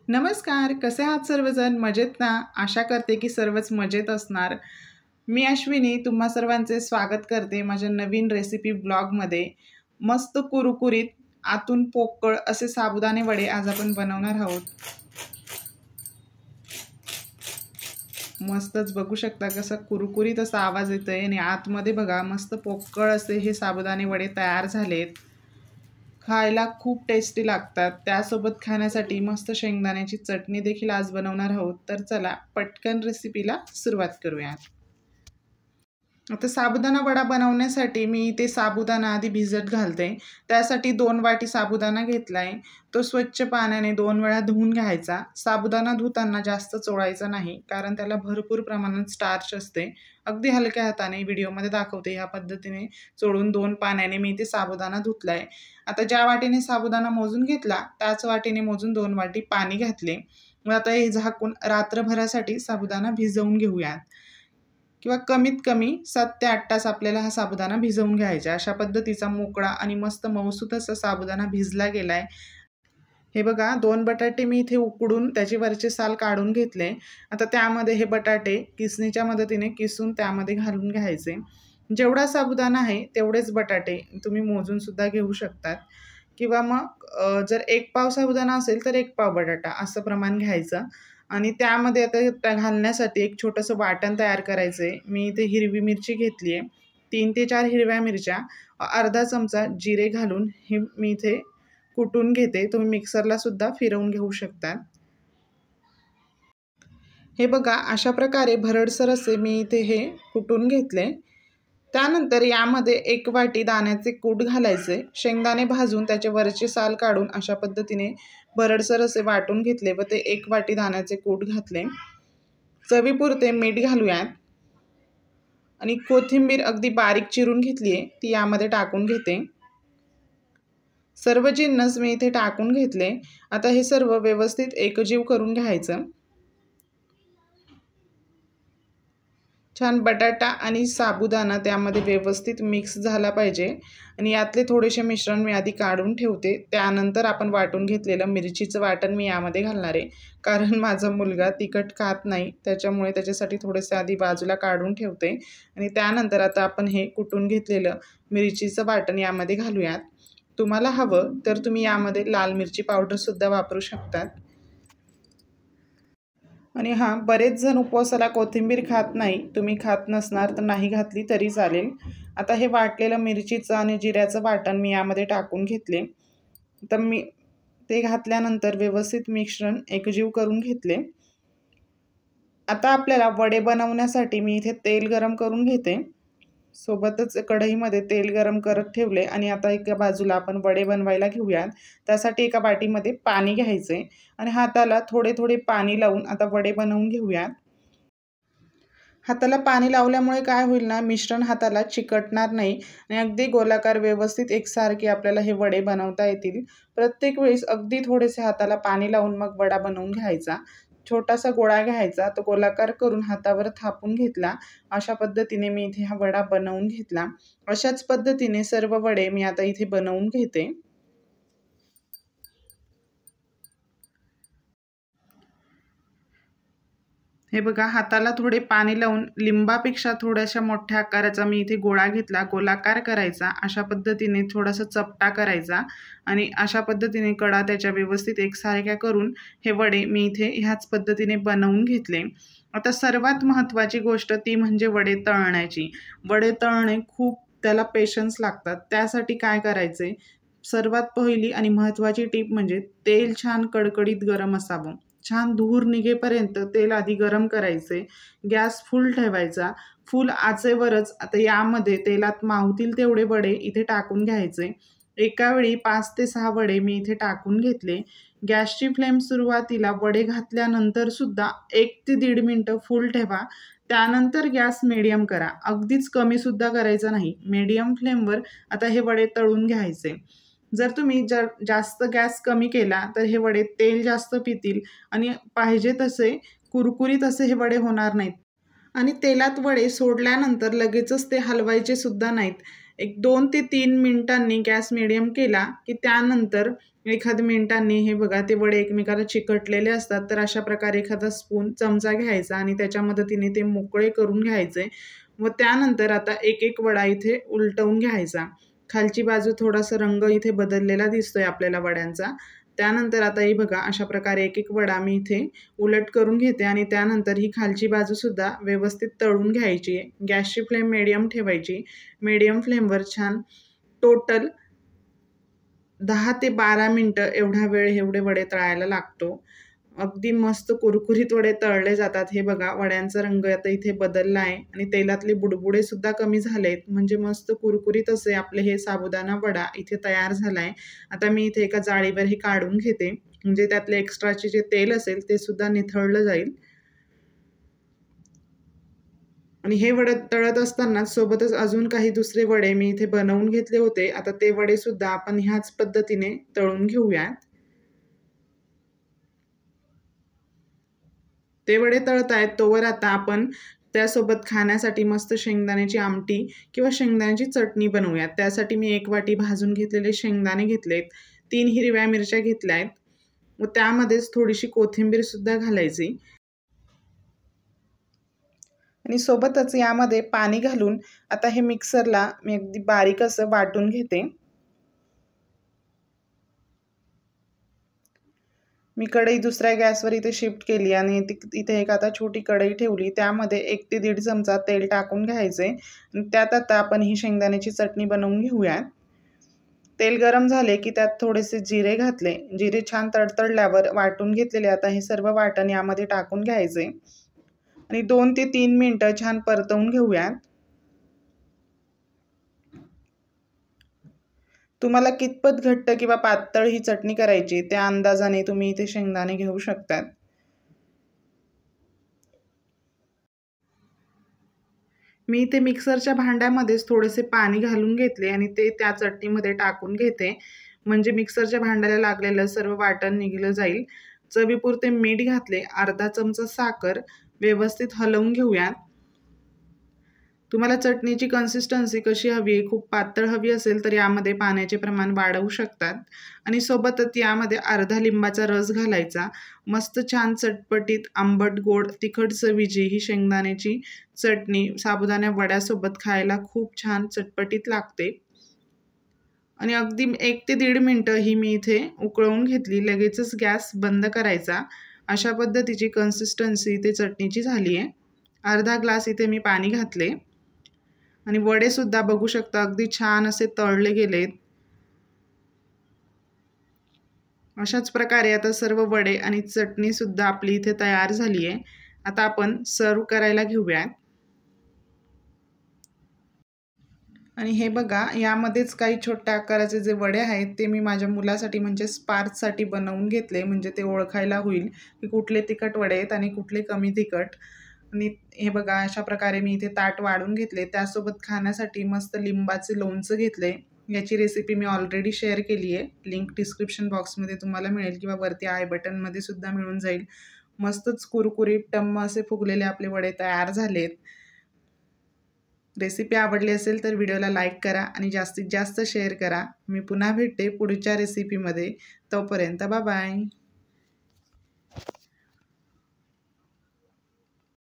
नमस्कार, कसे आहात सर्वजण? मजेत ना? आशा करते की सर्वच मजेत असणार. मी अश्विनी तुम्हा सर्वांचे स्वागत करते माझ्या नवीन रेसिपी ब्लॉगमध्ये. मस्त कुरकुरीत, आतून पोकळ असे साबुदाणे वडे आज आपण बनवणार आहोत. मस्तच बघू शकता कसा कुरकुरीत असा आवाज येतोय आणि आतमध्ये बघा मस्त पोकळ असे हे साबुदाणे वडे तयार झालेत. खायला खूप टेस्टी लागतात. त्यासोबत खाण्यासाठी मस्त शेंगदाण्याची चटणी देखील आज बनवणार आहोत. तर चला पटकन रेसिपीला सुरुवात करूयात. आता साबुदाणा वडा बनवण्यासाठी मी इथे साबुदाणा आधी भिजत घालते. त्यासाठी 2 वाटी साबुदाणा घेतलाय. तो स्वच्छ पाण्याने 2 वेळा धुवून घ्यायचा. साबुदाणा धुताना जास्त चोळायचा नाही, कारण त्याला भरपूर प्रमाणात स्टार्च असते. अगदी हलक्या हाताने व्हिडिओमध्ये दाखवते ह्या पद्धतीने चोळून 2 पाण्याने मी इथे साबुदाणा धुतलाय. आता ज्या वाटीने साबुदाणा मोजून घेतला त्याच वाटीने मोजून 2 वाटी पाणी घातले. मग आता हे झाकून रात्रभरासाठी साबुदाणा भिजवून घेऊयात. किंवा कमीत कमी 7 ते 8 तास आपल्याला हा साबुदाणा भिजवून घ्यायचा. अशा पद्धतीचा मोकळा आणि मस्त मऊसूत असा साबुदाणा भिजला गेलाय. हे बघा 2 बटाटे मी इथे उकडून त्याची वरचे साल काढून घेतले. आता त्यामध्ये हे बटाटे किसणीच्या मदतीने किसून त्यामध्ये घालून घ्यायचे. जेवढा साबुदाणा आहे तेवढेच बटाटे तुम्ही मोजून सुद्धा घेऊ शकतात. किंवा मग जर 1 पाव साबुदाणा असेल तर 1 पाव बटाटा असं प्रमाण घ्यायचं. आणि त्यामध्ये आता घालण्यासाठी एक छोटंसं वाटण तयार करायचं आहे. मी इथे हिरवी मिरची घेतली आहे. 3 ते 4 हिरव्या मिरच्या, अर्धा चमचा जिरे घालून हे मी इथे कुटून घेते. तुम्ही मिक्सरला सुद्धा फिरवून घेऊ शकता. हे बघा अशा प्रकारे भरडसर असे मी इथे हे कुटून घेतले. त्यानंतर यामध्ये 1 वाटी दाण्याचे कूट घालायचे. शेंगदाणे भाजून त्याचे वरचे साल काढून अशा पद्धतीने भरडसर असे वाटून घेतले व ते 1 वाटी दाण्याचे कूट घातले. चवीपुरते मीठ घालूयात आणि कोथिंबीर अगदी बारीक चिरून घेतली आहे ती यामध्ये टाकून घेते. सर्व जिन्नस मी इथे टाकून घेतले. आता हे सर्व व्यवस्थित एकजीव करून घ्यायचं. छान बटाटा आणि साबुदाणा त्यामध्ये व्यवस्थित मिक्स झाला पाहिजे. आणि यातले थोडेसे मिश्रण मी आधी काढून ठेवते. त्यानंतर आपण वाटून घेतलेलं मिरचीचं वाटण मी यामध्ये घालणार आहे, कारण माझा मुलगा तिखट खात नाही. त्याच्यामुळे त्याच्यासाठी थोडेसे आधी बाजूला काढून ठेवते. आणि त्यानंतर आता आपण हे कुटून घेतलेलं मिरचीचं वाटण यामध्ये घालूयात. तुम्हाला हवं तर तुम्ही यामध्ये लाल मिरची पावडरसुद्धा वापरू शकतात. आणि हां, बरेच जण उपवासाला कोथिंबीर खात नाही. तुम्ही खात नसणार तर नाही घातली तरी चालेल. आता हे वाटलेलं मिरचीचं आणि जिऱ्याचं वाटण मी यामध्ये टाकून घेतले. तर मी ते घातल्यानंतर व्यवस्थित मिश्रण एकजीव करून घेतले. आता आपल्याला वडे बनवण्यासाठी मी इथे तेल गरम करून घेते. सोबतच कढईमध्ये तेल गरम करत ठेवले आणि आता एका बाजूला आपण वडे बनवायला घेऊयात. त्यासाठी एका वाटीमध्ये पाणी घ्यायचे आणि हाताला थोडे थोडे पाणी लावून आता वडे बनवून घेऊयात. हाताला पाणी लावल्यामुळे काय होईल ना, मिश्रण हाताला चिकटणार नाही आणि अगदी गोलाकार व्यवस्थित एकसारखे आपल्याला हे वडे बनवता येतील. प्रत्येक वेळेस अगदी थोडेसे हाताला पाणी लावून मग वडा बनवून घ्यायचा. छोटासा गोळा घ्यायचा, तो गोलाकार करून हातावर थापून घेतला. अशा पद्धतीने मी इथे हा वडा बनवून घेतला. अशाच पद्धतीने सर्व वडे मी आता इथे बनवून घेते. हे बघा हाताला थोडे पाणी लावून लिंबापेक्षा थोड्याशा मोठ्या आकाराचा मी इथे गोळा घेतला. गोलाकार करायचा, अशा पद्धतीने थोडासा चपटा करायचा आणि अशा पद्धतीने कडा त्याच्या व्यवस्थित एकसारख्या करून हे वडे मी इथे ह्याच पद्धतीने बनवून घेतले. आता सर्वात महत्त्वाची गोष्ट ती म्हणजे वडे तळण्याची. वडे तळणे खूप त्याला पेशन्स लागतात. त्यासाठी काय करायचे, सर्वात पहिली आणि महत्त्वाची टीप म्हणजे तेल छान कडकडीत गरम असावं. छान धूर निघेपर्यंत तेल आधी गरम करायचे. गॅस फुल ठेवायचा. फुल आचेवरच आता यामध्ये तेलात मावतील तेवढे वडे इथे टाकून घ्यायचे. एका वेळी 5 ते 6 वडे मी इथे टाकून घेतले. गॅसची फ्लेम सुरुवातीला वडे घातल्यानंतर सुद्धा 1 ते 1.5 मिनटं फुल ठेवा. त्यानंतर गॅस मीडियम करा. अगदीच कमी सुद्धा करायचं नाही. मीडियम फ्लेमवर आता हे वडे तळून घ्यायचे. जर तुम्ही जास्त गॅस कमी केला तर हे वडे तेल जास्त पितील आणि पाहिजे तसे कुरकुरीत असे हे वडे होणार नाहीत. आणि तेलात वडे सोडल्यानंतर लगेचच ते हलवायचे सुद्धा नाहीत. एक 2 ते 3 मिनिटांनी गॅस मीडियम केला की त्यानंतर एखाद मिनिटांनी हे बघा ते वडे एकमेकाला चिकटलेले असतात, तर अशा प्रकारे एखादा स्पून चमचा घ्यायचा आणि त्याच्या मदतीने ते मोकळे करून घ्यायचे व त्यानंतर आता एक एक वडा इथे उलटवून घ्यायचा। खालची बाजू थोडासा रंग इथे बदललेला दिसतोय आपल्याला वड्यांचा। त्यानंतर आता ही बघा अशा प्रकारे एक एक वडा मी इथे उलट करून घेते आणि त्यानंतर ही खालची बाजूसुद्धा व्यवस्थित तळून घ्यायची आहे। गॅसची फ्लेम मीडियम ठेवायची। मीडियम फ्लेमवर छान टोटल 10 ते 12 मिनिटं एवढा वेळ एवढे वडे तळायला लागतो। अगदी मस्त कुरकुरीत वडे तळले जातात। हे बघा वड्यांचा रंग आता इथे बदलला आहे आणि तेलातले बुडबुडे सुद्धा कमी झालेत, म्हणजे मस्त कुरकुरीत असे आपले हे साबुदाणा वडा इथे तयार झाला आहे। आता मी इथे एका जाळीवर हे काढून घेते, म्हणजे त्यातले एक्स्ट्राचे जे तेल असेल ते सुद्धा निथळलं जाईल। आणि हे वडे तळत असताना सोबतच अजून काही दुसरे वडे मी इथे बनवून घेतले होते। आता ते वडे सुद्धा आपण ह्याच पद्धतीने तळून घेऊयात। ते वडे तळतायत तोवर आता आपण त्यासोबत खाण्यासाठी मस्त शेंगदाण्याची आमटी किंवा शेंगदाण्याची चटणी बनवूयात। त्यासाठी मी 1 वाटी भाजून घेतलेले शेंगदाणे घेतलेत, 3 हिरव्या मिरच्या घेतल्यात व त्यामध्येच थोडीशी कोथिंबीर सुद्धा घालायची आणि सोबतच यामध्ये पाणी घालून आता हे मिक्सरला मी अगदी बारीक असं वाटून घेते। मी कढई दुसऱ्या गॅसवर इथे शिफ्ट केली आणि इथे एक आता छोटी कढई ठेवली, त्यामध्ये 1 ते 1.5 चमचा तेल टाकून घ्यायचे आणि त्यात आता आपण ही शेंगदाण्याची चटणी बनवून घेऊयात। तेल गरम झाले की त्यात थोडेसे जिरे घातले, जिरे छान तडतडल्यावर वाटून घेतलेले आता हे सर्व वाटण यामध्ये टाकून घ्यायचे आणि 2 ते 3 मिनिटं छान परतवून घेऊयात। तुम्हाला कितपत घट्ट किंवा पातळ ही चटणी करायची त्या अंदाजाने तुम्ही इथे शेंगदाणे घेऊ शकतात। मी इथे मिक्सरच्या भांड्यामध्येच थोडेसे पाणी घालून घेतले आणि ते त्या चटणीमध्ये टाकून घेते, म्हणजे मिक्सरच्या भांड्याला लागलेलं सर्व वाटण निघलं जाईल। चवीपुरते मीठ घातले, अर्धा चमचा साखर, व्यवस्थित हलवून घेऊयात। तुम्हाला चटणीची कन्सिस्टन्सी कशी हवी आहे, खूप पातळ हवी असेल तर यामध्ये पाण्याचे प्रमाण वाढवू शकतात आणि सोबतच यामध्ये अर्धा लिंबाचा रस घालायचा। मस्त छान चटपटीत आंबट गोड तिखट चवीची ही शेंगदाण्याची चटणी साबुदाणा वड्यासोबत खायला खूप छान चटपटीत लागते आणि अगदी 1 ते 1.5 मिनिटं ही मी इथे उकळवून घेतली, लगेचच गॅस बंद करायचा। अशा पद्धतीची कन्सिस्टन्सी इथे चटणीची झाली आहे। अर्धा ग्लास इथे मी पाणी घातले आणि वडे सुद्धा बघू शकता अगदी छान असे तळले गेलेत। अशाच प्रकारे आता सर्व वडे आणि चटणी सुद्धा आपली इथे तयार झाली आहे। आता आपण सर्व करायला घेऊयात आणि हे बघा यामध्येच काही छोट्या आकाराचे जे वडे आहेत ते मी माझ्या मुलासाठी म्हणजे स्पार्कसाठी बनवून घेतले, म्हणजे ते ओळखायला होईल की कुठले तिखट वडे आहेत आणि कुठले कमी तिखट। आणि हे बघा अशा प्रकारे मी इथे ताट वाढून घेतले, त्यासोबत खाण्यासाठी मस्त लिंबाचे लोणचं घेतले। याची रेसिपी मी ऑलरेडी शेअर केली आहे, लिंक डिस्क्रिप्शन बॉक्समध्ये तुम्हाला मिळेल किंवा वरती आय बटनमध्ये सुद्धा मिळून जाईल। मस्तच कुरकुरीत टम्म असे फुगलेले आपले वडे तयार झालेत। रेसिपी आवडली असेल तर व्हिडिओला लाईक करा आणि जास्तीत जास्त शेअर करा। मी पुन्हा भेटते पुढच्या रेसिपीमध्ये, तोपर्यंत बाय बाय।